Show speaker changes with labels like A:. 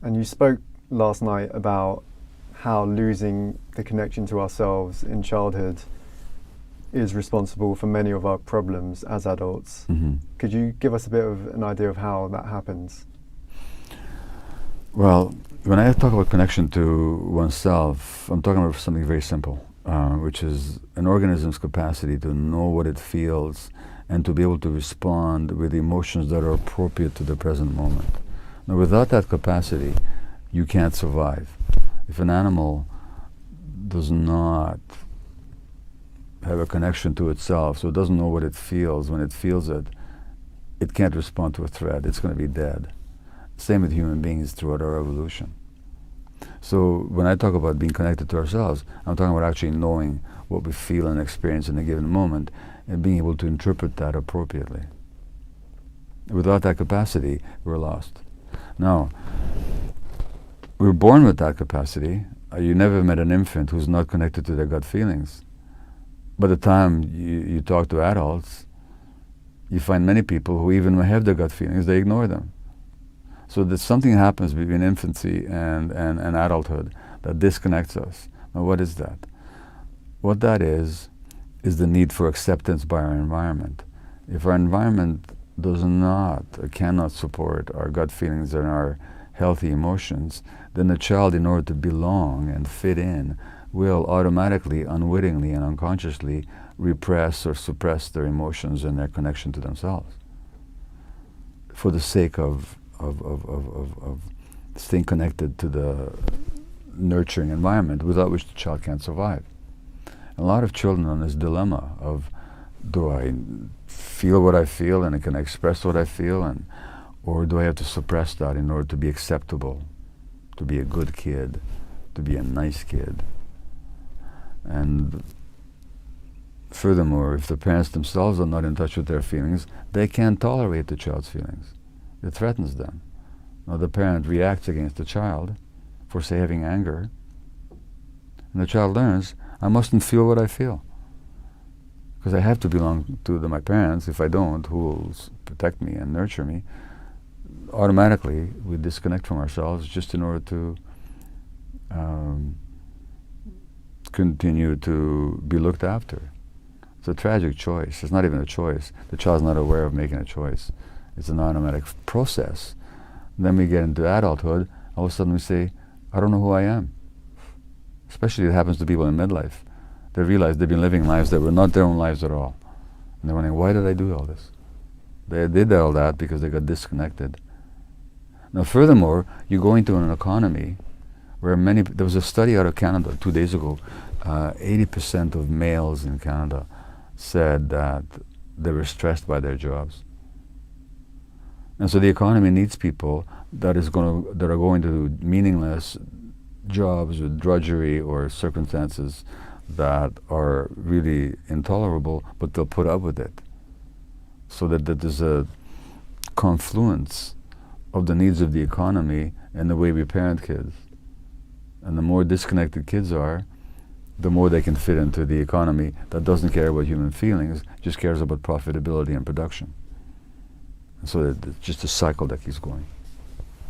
A: And you spoke last night about how losing the connection to ourselves in childhood is responsible for many of our problems as adults.
B: Mm-hmm.
A: Could you give us a bit of an idea of how that happens?
B: Well, when I talk about connection to oneself, I'm talking about something very simple, which is an organism's capacity to know what it feels and to be able to respond with emotions that are appropriate to the present moment. Now, without that capacity, you can't survive. If an animal does not have a connection to itself, so it doesn't know what it feels when it feels it, it can't respond to a threat. It's going to be dead. Same with human beings throughout our evolution. So when I talk about being connected to ourselves, I'm talking about actually knowing what we feel and experience in a given moment and being able to interpret that appropriately. Without that capacity, we're lost. Now, we're born with that capacity. You never met an infant who's not connected to their gut feelings. By the time you talk to adults, you find many people who even have their gut feelings, they ignore them. So that something happens between infancy and adulthood that disconnects us. Now what is that? What that is the need for acceptance by our environment. If our environment does not or cannot support our gut feelings and our healthy emotions, then the child, in order to belong and fit in, will automatically, unwittingly and unconsciously repress or suppress their emotions and their connection to themselves for the sake of staying connected to the nurturing environment without which the child can't survive. A lot of children are in this dilemma of, do I feel what I feel and I can express what I feel, or do I have to suppress that in order to be acceptable, to be a good kid, to be a nice kid? And furthermore, if the parents themselves are not in touch with their feelings, they can't tolerate the child's feelings. It threatens them. Now the parent reacts against the child for, say, having anger, and the child learns, I mustn't feel what I feel, because I have to belong to my parents. If I don't, who will protect me and nurture me? Automatically, we disconnect from ourselves just in order to continue to be looked after. It's a tragic choice. It's not even a choice. The child's not aware of making a choice. It's an automatic process. Then we get into adulthood, all of a sudden we say, I don't know who I am. Especially it happens to people in midlife. They realize they've been living lives that were not their own lives at all. And they're wondering, why did I do all this? They did all that because they got disconnected. Now furthermore, you go into an economy where there was a study out of Canada 2 days ago, 80% of males in Canada said that they were stressed by their jobs. And so the economy needs people that are going to do meaningless jobs with drudgery or circumstances that are really intolerable, but they'll put up with it. So that there's a confluence of the needs of the economy and the way we parent kids. And the more disconnected kids are, the more they can fit into the economy that doesn't care about human feelings, just cares about profitability and production. And so it's just a cycle that keeps going.